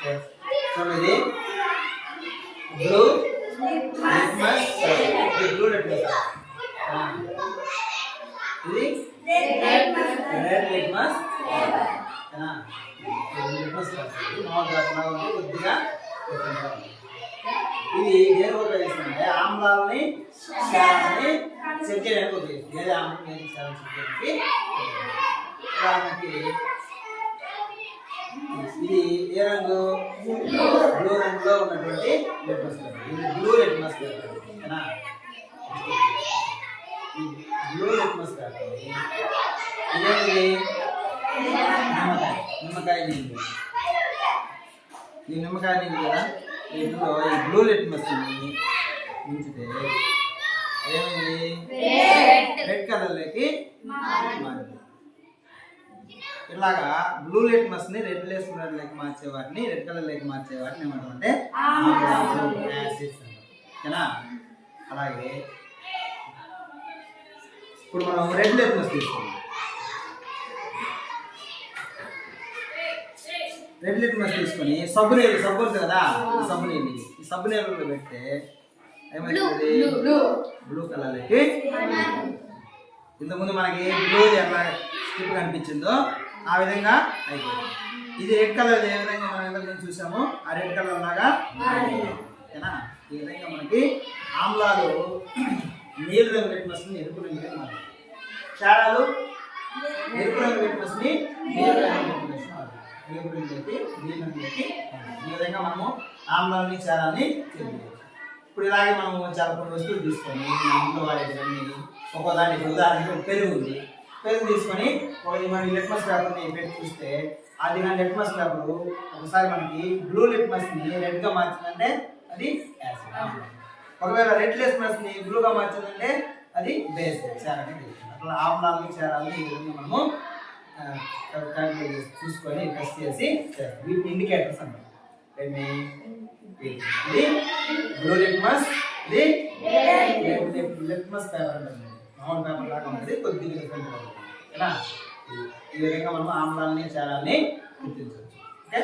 చూడండి blue litmus ఇది blue litmus ఇది రెడ్ లిట్మస్ లిట్మస్ కొద్దిగా ఇది దేనికి ఉపయోగిస్తుందంటే ఆమ్లాలని క్షారాన్ని చెక్ చేయడానికి ఉపయోగిస్తుంది. ఏది ఆమ్లం ఏది క్షారం చెక్ చేయడానికి. ఉదాహరణకి ఇది ఏ రంగు బ్లూ రంగులో ఉన్నటువంటి లిట్మస్ పేపర్. ఇది బ్లూ లిట్మస్ పేపర్ ఓకేనా. బ్లూ లిట్మస్ పేపర్ ఇదేంటి నిమ్మకాయ నీళ్ళు. ఈ నిమ్మకాయ నీళ్ళు కదా ఇందులో ఈ బ్లూ లిట్మస్ ఉంచితే ఏమైంది రెడ్ కలర్లోకి మారింది. ఇలాగా బ్లూ లిట్మస్ ని రెడ్ కలర్లోకి మార్చే వాటిని రెడ్ కలర్లోకి మార్చే వాటిని ఏమంటామంటే యాసిడ్స్ అంటాం ఓకేనా. అలాగే ఇప్పుడు మనం రెడ్ లిట్మస్ తీసుకున్నాం. రెడ్ లిట్మస్ తీసుకొని సబ్బు ఉంది కదా ఈ సబ్బు నీళ్ళలో పెడితే ఏమైతుంది బ్లూ కలర్లోకి. ఇంతకుముందు మనకి బ్లూ ఎట్లా స్ట్రిప్ కనిపించిందో ఆ విధంగా అయిపోయింది. ఇది రెడ్ కలర్ ఏ విధంగా మనం ఇంతకుముందు చూసామో ఆ రెడ్ కలర్ లాగా ఓకేనా. ఈ విధంగా మనకి ఆమ్లాలు నీలి రంగు లిట్మస్ని ఎరుపు రంగు మారుతాయి. క్షారాలు ఎరుపు రంగు లిట్మస్ని నీలి రంగు లిట్మస్ని ఈ విధంగా మనము ఆమ్లాన్ని క్షారాన్ని తెలియజేయాలి. ఇప్పుడు ఇలాగే మనము చాలా కొన్ని వస్తువులు తీసుకొని ఇంట్లో వాడేటివన్నీ ఒక్కోదానికి ఇప్పుడు ఉదాహరణకి పెరుగు ఉంది. పెరుగు తీసుకొని మన లిట్మస్ పేపర్ని పెట్టి చూస్తే అది నా లిట్మస్ పేపర్ ఒకసారి మనకి బ్లూ లిట్మస్ని రెడ్గా మార్చిందంటే అది యాసిడ్. ఒకవేళ రెడ్ లిట్మస్ని బ్లూగా మార్చిందంటే అది బేస్ క్షారాన్ని తెలుస్తుంది. అట్లా ఆమ్లాన్ని క్షారాన్ని ఈ విధంగా మనము చూసుకొని టెస్ట్ చేసి వీటిని ఇండికేటర్స్ అంటారు. ఇది బ్లూ లిట్మస్ ఇది లిట్మస్ పేపర్ అంటుంది. మామూలు పేపర్ లాగా ఉంటుంది, కొద్దిగా డిఫరెంట్ ఓకేనా. ఈ విధంగా మనం ఆమ్లాన్ని క్షారాన్ని గుర్తించవచ్చు ఓకే.